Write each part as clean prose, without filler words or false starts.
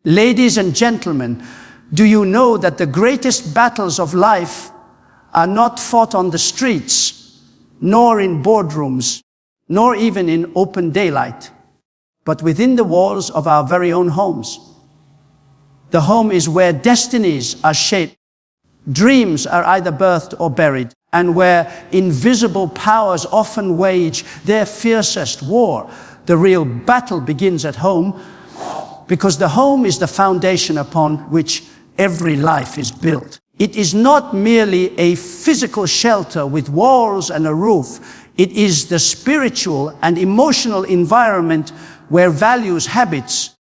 Ladies and gentlemen, do you know that the greatest battles of life are not fought on the streets, nor in boardrooms, nor even in open daylight, but within the walls of our very own homes? The home is where destinies are shaped, dreams are either birthed or buried, and where invisible powers often wage their fiercest war. The real battle begins at home, because the home is the foundation upon which every life is built. It is not merely a physical shelter with walls and a roof. It is the spiritual and emotional environment where values, habits,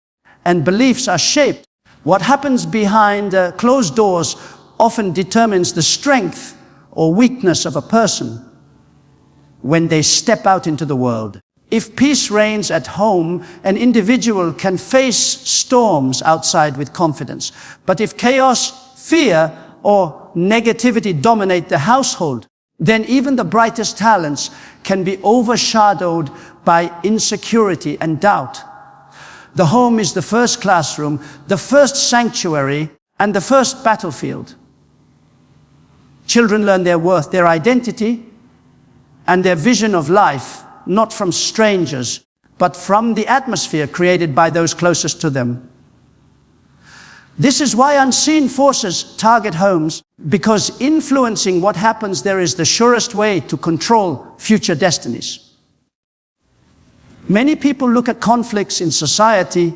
and beliefs are shaped. What happens behind closed doors often determines the strength or weakness of a person when they step out into the world. If peace reigns at home, an individual can face storms outside with confidence. But if chaos, fear, or negativity dominate the household, then even the brightest talents can be overshadowed by insecurity and doubt. The home is the first classroom, the first sanctuary, and the first battlefield. Children learn their worth, their identity, and their vision of life, not from strangers, but from the atmosphere created by those closest to them. This is why unseen forces target homes, because influencing what happens there is the surest way to control future destinies. Many people look at conflicts in society,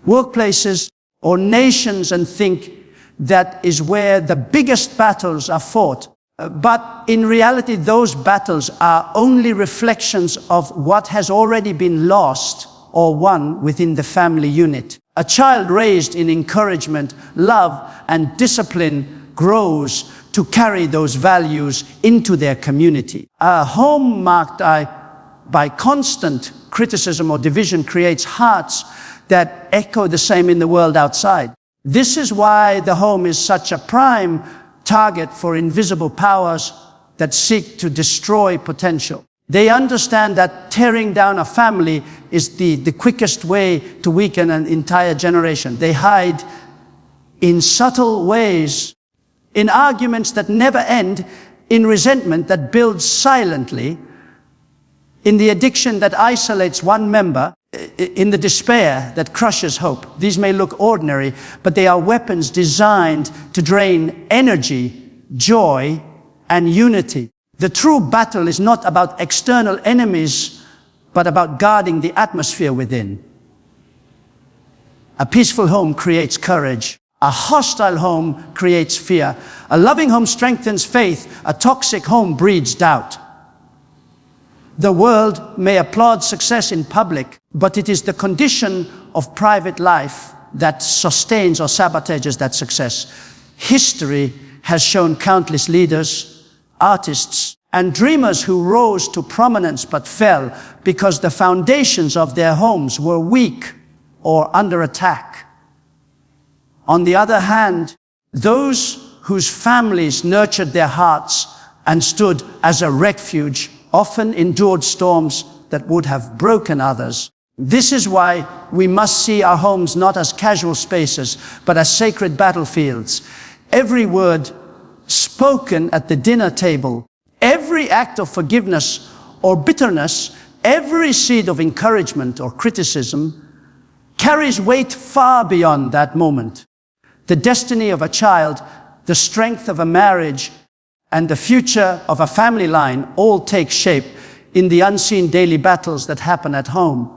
workplaces, or nations and think that is where the biggest battles are fought. But in reality, those battles are only reflections of what has already been lost or won within the family unit. A child raised in encouragement, love, and discipline grows to carry those values into their community. A home marked by constant criticism or division creates hearts that echo the same in the world outside. This is why the home is such a prime target for invisible powers that seek to destroy potential. They understand that tearing down a family is the quickest way to weaken an entire generation. They hide in subtle ways, in arguments that never end, in resentment that builds silently, in the addiction that isolates one member, in the despair that crushes hope. These may look ordinary, but they are weapons designed to drain energy, joy, and unity. The true battle is not about external enemies, but about guarding the atmosphere within. A peaceful home creates courage. A hostile home creates fear. A loving home strengthens faith. A toxic home breeds doubt. The world may applaud success in public, but it is the condition of private life that sustains or sabotages that success. History has shown countless leaders, artists, and dreamers who rose to prominence but fell because the foundations of their homes were weak or under attack. On the other hand, those whose families nurtured their hearts and stood as a refuge often endured storms that would have broken others. This is why we must see our homes not as casual spaces, but as sacred battlefields. Every word spoken at the dinner table, every act of forgiveness or bitterness, every seed of encouragement or criticism carries weight far beyond that moment. The destiny of a child, the strength of a marriage, and the future of a family line all take shape in the unseen daily battles that happen at home.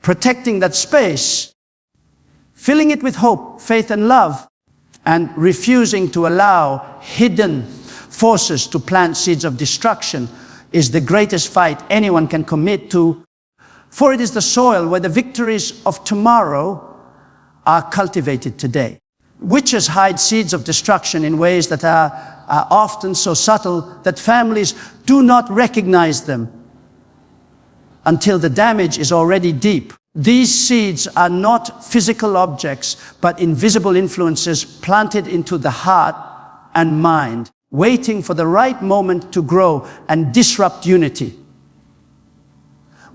Protecting that space, filling it with hope, faith, and love, and refusing to allow hidden forces to plant seeds of destruction is the greatest fight anyone can commit to, for it is the soil where the victories of tomorrow are cultivated today. Witches hide seeds of destruction in ways that are often so subtle that families do not recognize them until the damage is already deep. These seeds are not physical objects, but invisible influences planted into the heart and mind, waiting for the right moment to grow and disrupt unity.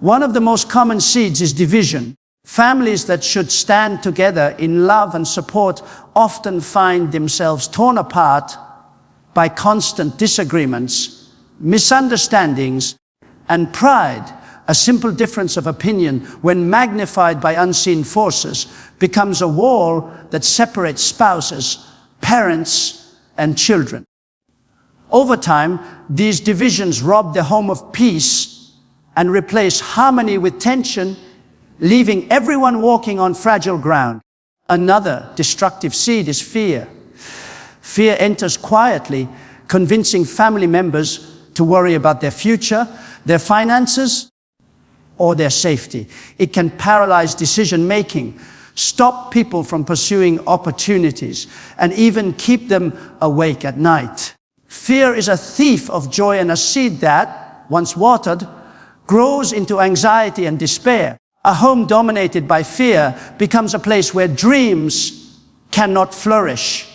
One of the most common seeds is division. Families that should stand together in love and support often find themselves torn apart by constant disagreements, misunderstandings, and pride. A simple difference of opinion, when magnified by unseen forces, becomes a wall that separates spouses, parents, and children. Over time, these divisions rob the home of peace and replace harmony with tension, leaving everyone walking on fragile ground. Another destructive seed is fear. Fear enters quietly, convincing family members to worry about their future, their finances, or their safety. It can paralyze decision-making, stop people from pursuing opportunities, and even keep them awake at night. Fear is a thief of joy, and a seed that, once watered, grows into anxiety and despair. A home dominated by fear becomes a place where dreams cannot flourish,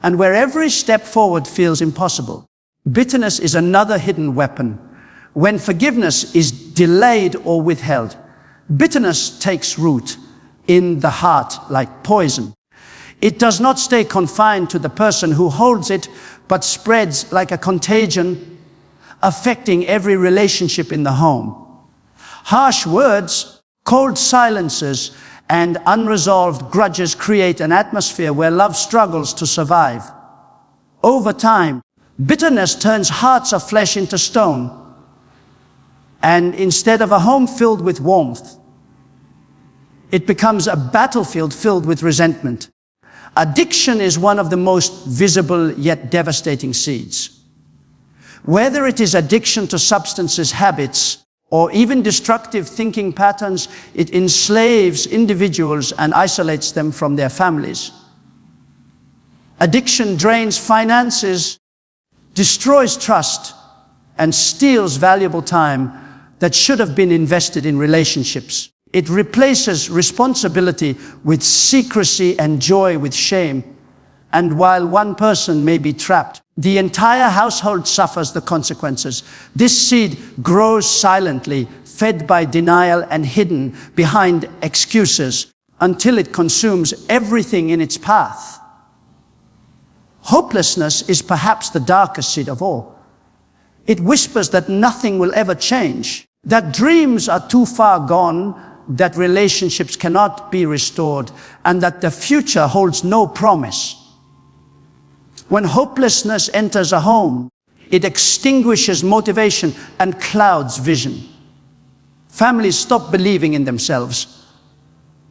and where every step forward feels impossible. Bitterness is another hidden weapon. When forgiveness is delayed or withheld, bitterness takes root in the heart like poison. It does not stay confined to the person who holds it, but spreads like a contagion, affecting every relationship in the home. Harsh words, cold silences, and unresolved grudges create an atmosphere where love struggles to survive. Over time, bitterness turns hearts of flesh into stone, and instead of a home filled with warmth, it becomes a battlefield filled with resentment. Addiction is one of the most visible yet devastating seeds. Whether it is addiction to substances, habits, or even destructive thinking patterns, it enslaves individuals and isolates them from their families. Addiction drains finances, destroys trust, and steals valuable time that should have been invested in relationships. It replaces responsibility with secrecy and joy with shame. And while one person may be trapped, the entire household suffers the consequences. This seed grows silently, fed by denial and hidden behind excuses, until it consumes everything in its path. Hopelessness is perhaps the darkest seed of all. It whispers that nothing will ever change, that dreams are too far gone, that relationships cannot be restored, and that the future holds no promise. When hopelessness enters a home, it extinguishes motivation and clouds vision. Families stop believing in themselves,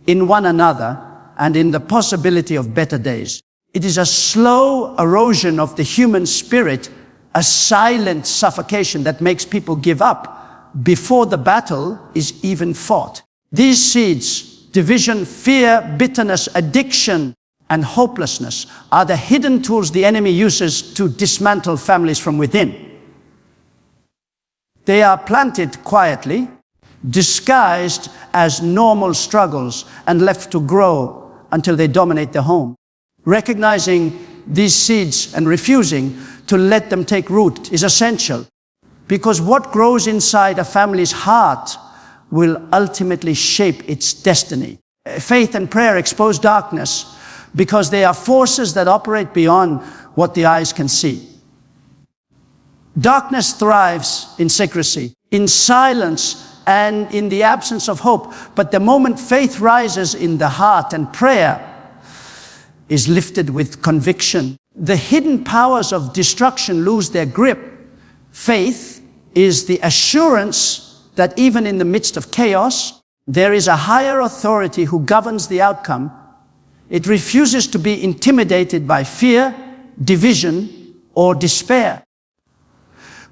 in one another, and in the possibility of better days. It is a slow erosion of the human spirit, a silent suffocation that makes people give up before the battle is even fought. These seeds, division, fear, bitterness, addiction, and hopelessness, are the hidden tools the enemy uses to dismantle families from within. They are planted quietly, disguised as normal struggles, and left to grow until they dominate the home. Recognizing these seeds and refusing to let them take root is essential, because what grows inside a family's heart will ultimately shape its destiny. Faith and prayer expose darkness because they are forces that operate beyond what the eyes can see. Darkness thrives in secrecy, in silence, and in the absence of hope. But the moment faith rises in the heart and prayer is lifted with conviction, the hidden powers of destruction lose their grip. Faith is the assurance that even in the midst of chaos, there is a higher authority who governs the outcome. It refuses to be intimidated by fear, division, or despair.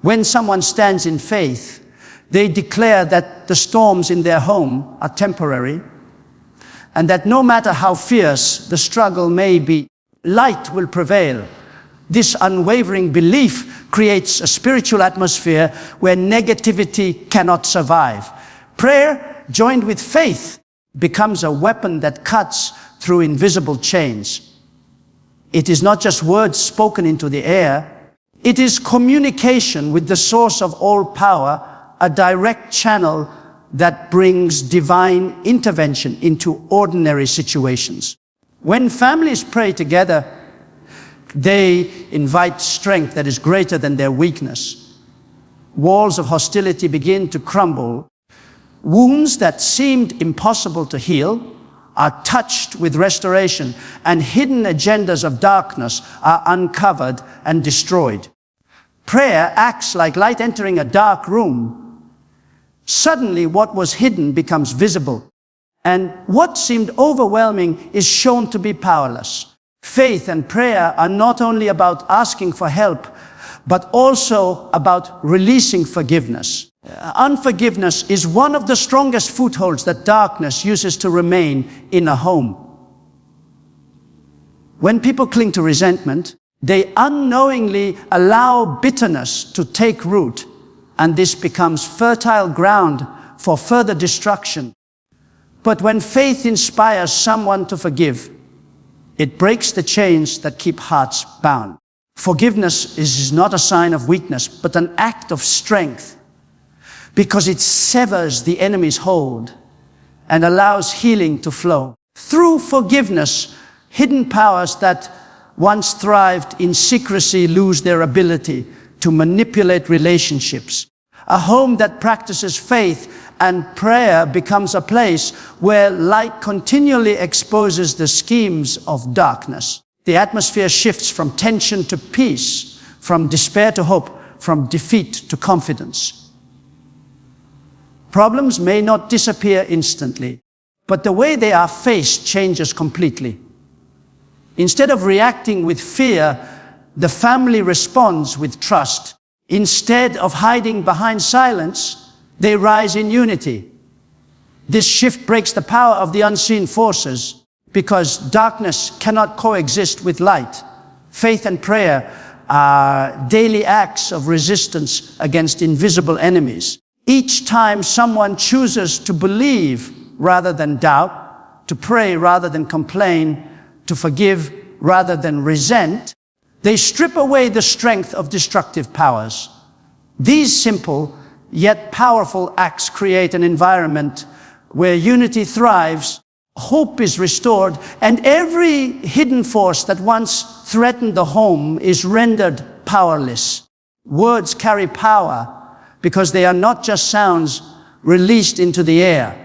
When someone stands in faith, they declare that the storms in their home are temporary, and that no matter how fierce the struggle may be, light will prevail. This unwavering belief creates a spiritual atmosphere where negativity cannot survive. Prayer, joined with faith, becomes a weapon that cuts through invisible chains. It is not just words spoken into the air. It is communication with the source of all power, a direct channel that brings divine intervention into ordinary situations. When families pray together, they invite strength that is greater than their weakness. Walls of hostility begin to crumble. Wounds that seemed impossible to heal are touched with restoration, and hidden agendas of darkness are uncovered and destroyed. Prayer acts like light entering a dark room. Suddenly, what was hidden becomes visible, and what seemed overwhelming is shown to be powerless. Faith and prayer are not only about asking for help, but also about releasing forgiveness. Unforgiveness is one of the strongest footholds that darkness uses to remain in a home. When people cling to resentment, they unknowingly allow bitterness to take root, and this becomes fertile ground for further destruction. But when faith inspires someone to forgive, it breaks the chains that keep hearts bound. Forgiveness is not a sign of weakness, but an act of strength, because it severs the enemy's hold and allows healing to flow. Through forgiveness, hidden powers that once thrived in secrecy lose their ability to manipulate relationships. A home that practices faith and prayer becomes a place where light continually exposes the schemes of darkness. The atmosphere shifts from tension to peace, from despair to hope, from defeat to confidence. Problems may not disappear instantly, but the way they are faced changes completely. Instead of reacting with fear, the family responds with trust. Instead of hiding behind silence, they rise in unity. This shift breaks the power of the unseen forces, because darkness cannot coexist with light. Faith and prayer are daily acts of resistance against invisible enemies. Each time someone chooses to believe rather than doubt, to pray rather than complain, to forgive rather than resent, they strip away the strength of destructive powers. These simple yet powerful acts create an environment where unity thrives, hope is restored, and every hidden force that once threatened the home is rendered powerless. Words carry power because they are not just sounds released into the air,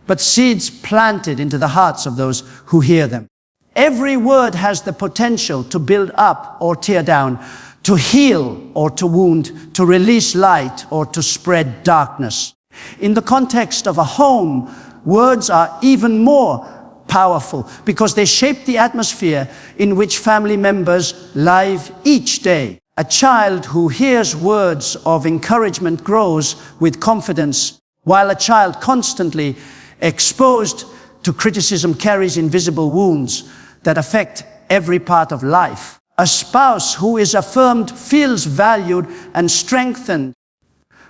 but seeds planted into the hearts of those who hear them. Every word has the potential to build up or tear down, to heal or to wound, to release light or to spread darkness. In the context of a home, words are even more powerful because they shape the atmosphere in which family members live each day. A child who hears words of encouragement grows with confidence, while a child constantly exposed to criticism carries invisible wounds that affect every part of life. A spouse who is affirmed feels valued and strengthened,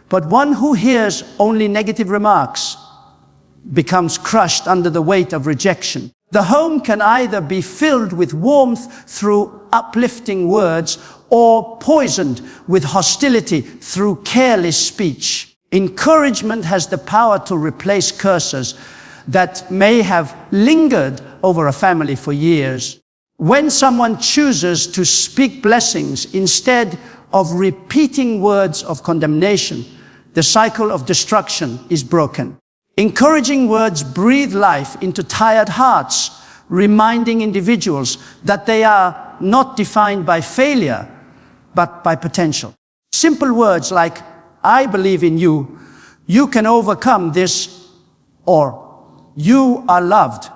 but one who hears only negative remarks becomes crushed under the weight of rejection. The home can either be filled with warmth through uplifting words or poisoned with hostility through careless speech. Encouragement has the power to replace curses that may have lingered over a family for years. When someone chooses to speak blessings instead of repeating words of condemnation, the cycle of destruction is broken. Encouraging words breathe life into tired hearts, reminding individuals that they are not defined by failure, but by potential. Simple words like, "I believe in you," "You can overcome this," or "You are loved,"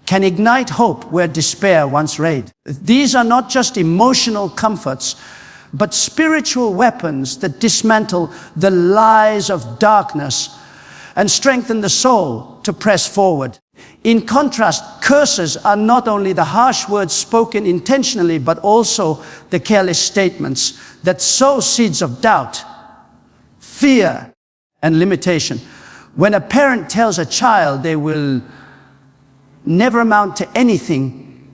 can ignite hope where despair once reigned. These are not just emotional comforts, but spiritual weapons that dismantle the lies of darkness and strengthen the soul to press forward. In contrast, curses are not only the harsh words spoken intentionally, but also the careless statements that sow seeds of doubt, fear, and limitation. When a parent tells a child they will never amount to anything,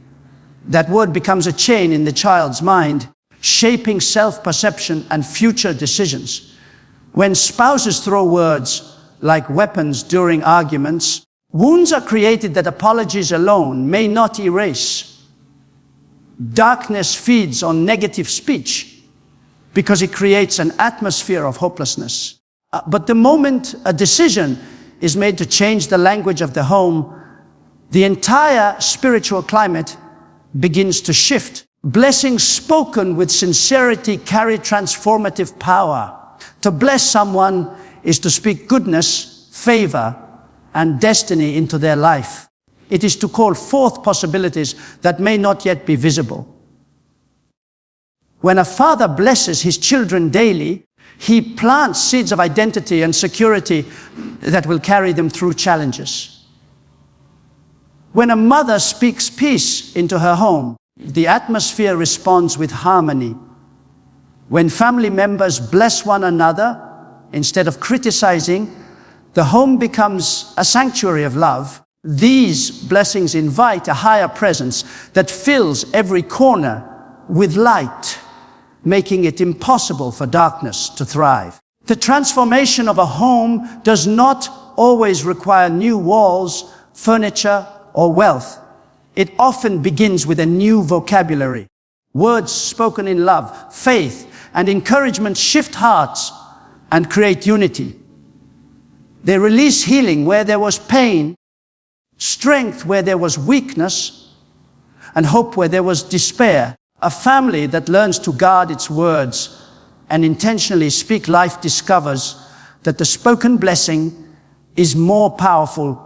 that word becomes a chain in the child's mind, shaping self-perception and future decisions. When spouses throw words like weapons during arguments, wounds are created that apologies alone may not erase. Darkness feeds on negative speech because it creates an atmosphere of hopelessness. But the moment a decision is made to change the language of the home, the entire spiritual climate begins to shift. Blessings spoken with sincerity carry transformative power. To bless someone is to speak goodness, favor, and destiny into their life. It is to call forth possibilities that may not yet be visible. When a father blesses his children daily, he plants seeds of identity and security that will carry them through challenges. When a mother speaks peace into her home, the atmosphere responds with harmony. When family members bless one another instead of criticizing, the home becomes a sanctuary of love. These blessings invite a higher presence that fills every corner with light, making it impossible for darkness to thrive. The transformation of a home does not always require new walls, furniture, or wealth. It often begins with a new vocabulary. Words spoken in love, faith, and encouragement shift hearts and create unity. They release healing where there was pain, strength where there was weakness, and hope where there was despair. A family that learns to guard its words and intentionally speak life discovers that the spoken blessing is more powerful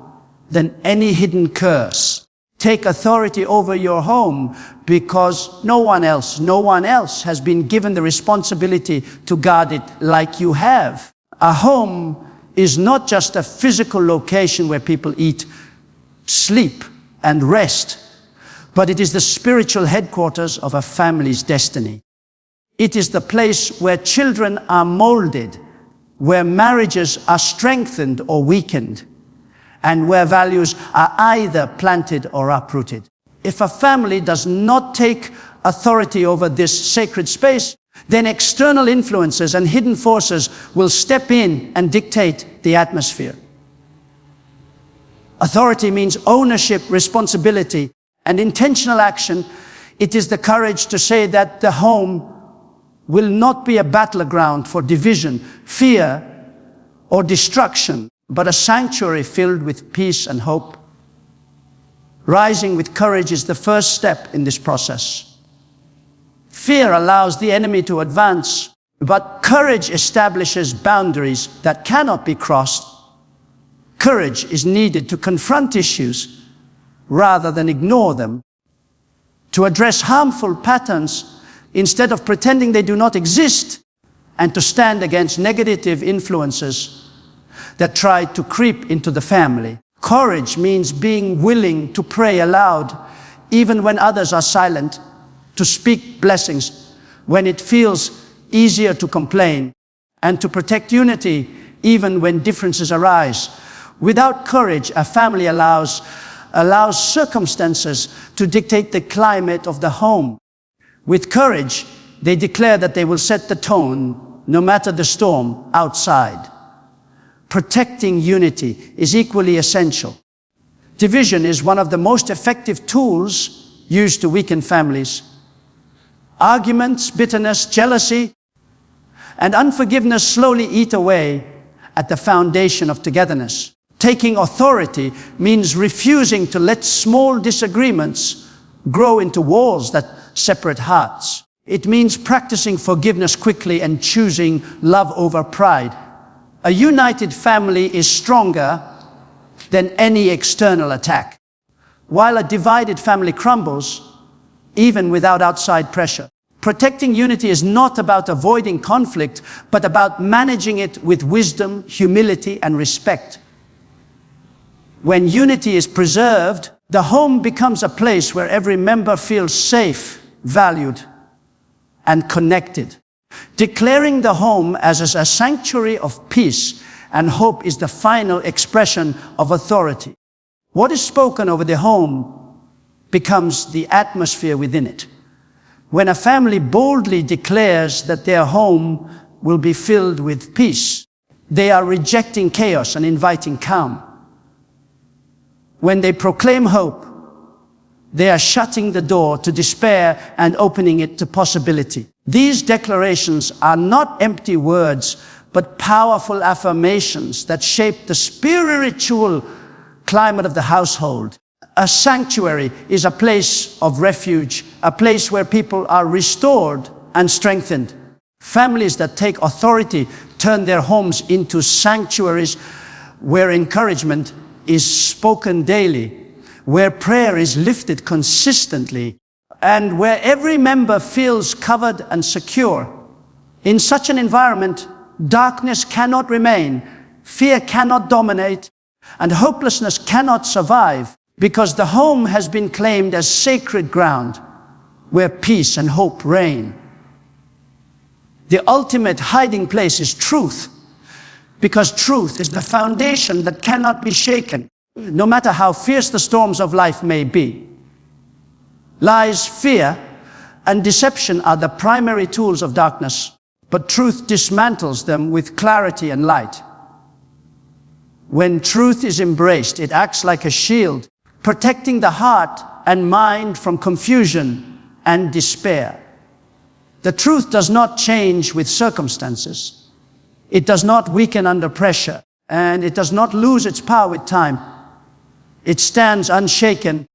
than any hidden curse. Take authority over your home because no one else has been given the responsibility to guard it like you have. A home is not just a physical location where people eat, sleep, and rest, but it is the spiritual headquarters of a family's destiny. It is the place where children are molded, where marriages are strengthened or weakened, and where values are either planted or uprooted. If a family does not take authority over this sacred space, then external influences and hidden forces will step in and dictate the atmosphere. Authority means ownership, responsibility, and intentional action. It is the courage to say that the home will not be a battleground for division, fear, or destruction, but a sanctuary filled with peace and hope. Rising with courage is the first step in this process. Fear allows the enemy to advance, but courage establishes boundaries that cannot be crossed. Courage is needed to confront issues rather than ignore them, to address harmful patterns instead of pretending they do not exist, and to stand against negative influences that try to creep into the family. Courage means being willing to pray aloud, even when others are silent, to speak blessings when it feels easier to complain, and to protect unity even when differences arise. Without courage, a family allows circumstances to dictate the climate of the home. With courage, they declare that they will set the tone no matter the storm outside. Protecting unity is equally essential. Division is one of the most effective tools used to weaken families. Arguments, bitterness, jealousy, and unforgiveness slowly eat away at the foundation of togetherness. Taking authority means refusing to let small disagreements grow into walls that separate hearts. It means practicing forgiveness quickly and choosing love over pride. A united family is stronger than any external attack, while a divided family crumbles, even without outside pressure. Protecting unity is not about avoiding conflict, but about managing it with wisdom, humility, and respect. When unity is preserved, the home becomes a place where every member feels safe, valued, and connected. Declaring the home as a sanctuary of peace and hope is the final expression of authority. What is spoken over the home becomes the atmosphere within it. When a family boldly declares that their home will be filled with peace. They are rejecting chaos and inviting calm. When they proclaim hope, they are shutting the door to despair and opening it to possibility. These declarations are not empty words, but powerful affirmations that shape the spiritual climate of the household. A sanctuary is a place of refuge, a place where people are restored and strengthened. Families that take authority turn their homes into sanctuaries where encouragement is spoken daily, where prayer is lifted consistently, and where every member feels covered and secure. In such an environment, darkness cannot remain, fear cannot dominate, and hopelessness cannot survive, because the home has been claimed as sacred ground where peace and hope reign. The ultimate hiding place is truth, because truth is the foundation that cannot be shaken, no matter how fierce the storms of life may be. Lies, fear, and deception are the primary tools of darkness, but truth dismantles them with clarity and light. When truth is embraced, it acts like a shield, protecting the heart and mind from confusion and despair. The truth does not change with circumstances. It does not weaken under pressure, and it does not lose its power with time. It stands unshaken,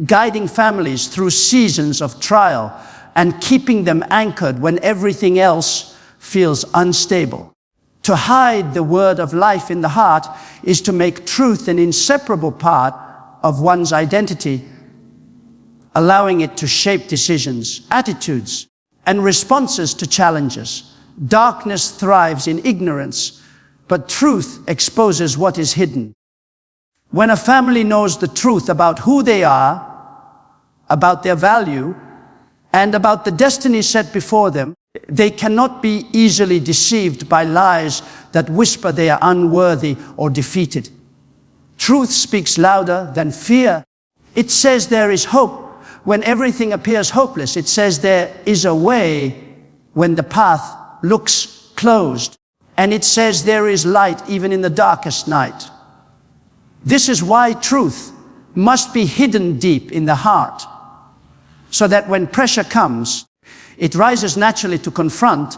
guiding families through seasons of trial and keeping them anchored when everything else feels unstable. To hide the word of life in the heart is to make truth an inseparable part of one's identity, allowing it to shape decisions, attitudes, and responses to challenges. Darkness thrives in ignorance, but truth exposes what is hidden. When a family knows the truth about who they are, about their value, and about the destiny set before them, they cannot be easily deceived by lies that whisper they are unworthy or defeated. Truth speaks louder than fear. It says there is hope when everything appears hopeless. It says there is a way when the path looks closed. And it says there is light even in the darkest night. This is why truth must be hidden deep in the heart, so that when pressure comes, it rises naturally to confront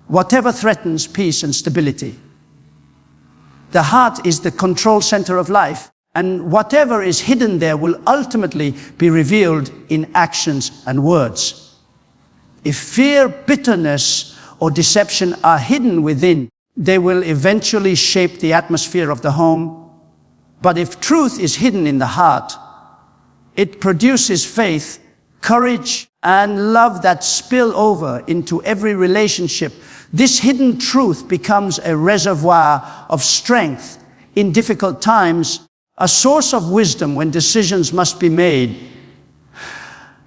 whatever threatens peace and stability. The heart is the control center of life, and whatever is hidden there will ultimately be revealed in actions and words. If fear, bitterness, or deception are hidden within, they will eventually shape the atmosphere of the home. But if truth is hidden in the heart, it produces faith, courage, and love that spill over into every relationship. This hidden truth becomes a reservoir of strength in difficult times, a source of wisdom when decisions must be made,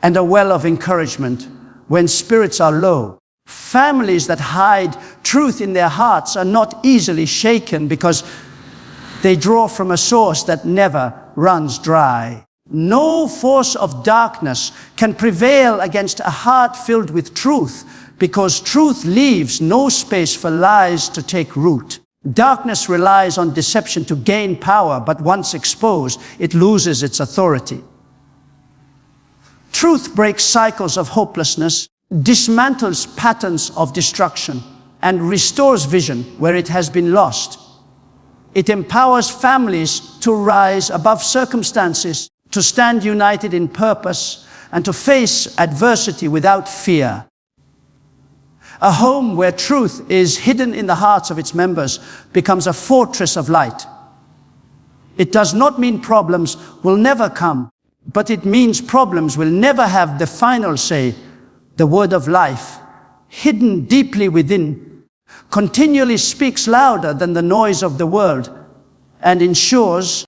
and a well of encouragement when spirits are low. Families that hide truth in their hearts are not easily shaken because they draw from a source that never runs dry. No force of darkness can prevail against a heart filled with truth, because truth leaves no space for lies to take root. Darkness relies on deception to gain power, but once exposed, it loses its authority. Truth breaks cycles of hopelessness, dismantles patterns of destruction, and restores vision where it has been lost. It empowers families to rise above circumstances, to stand united in purpose, and to face adversity without fear. A home where truth is hidden in the hearts of its members becomes a fortress of light. It does not mean problems will never come, but it means problems will never have the final say. The word of life, hidden deeply within, continually speaks louder than the noise of the world and ensures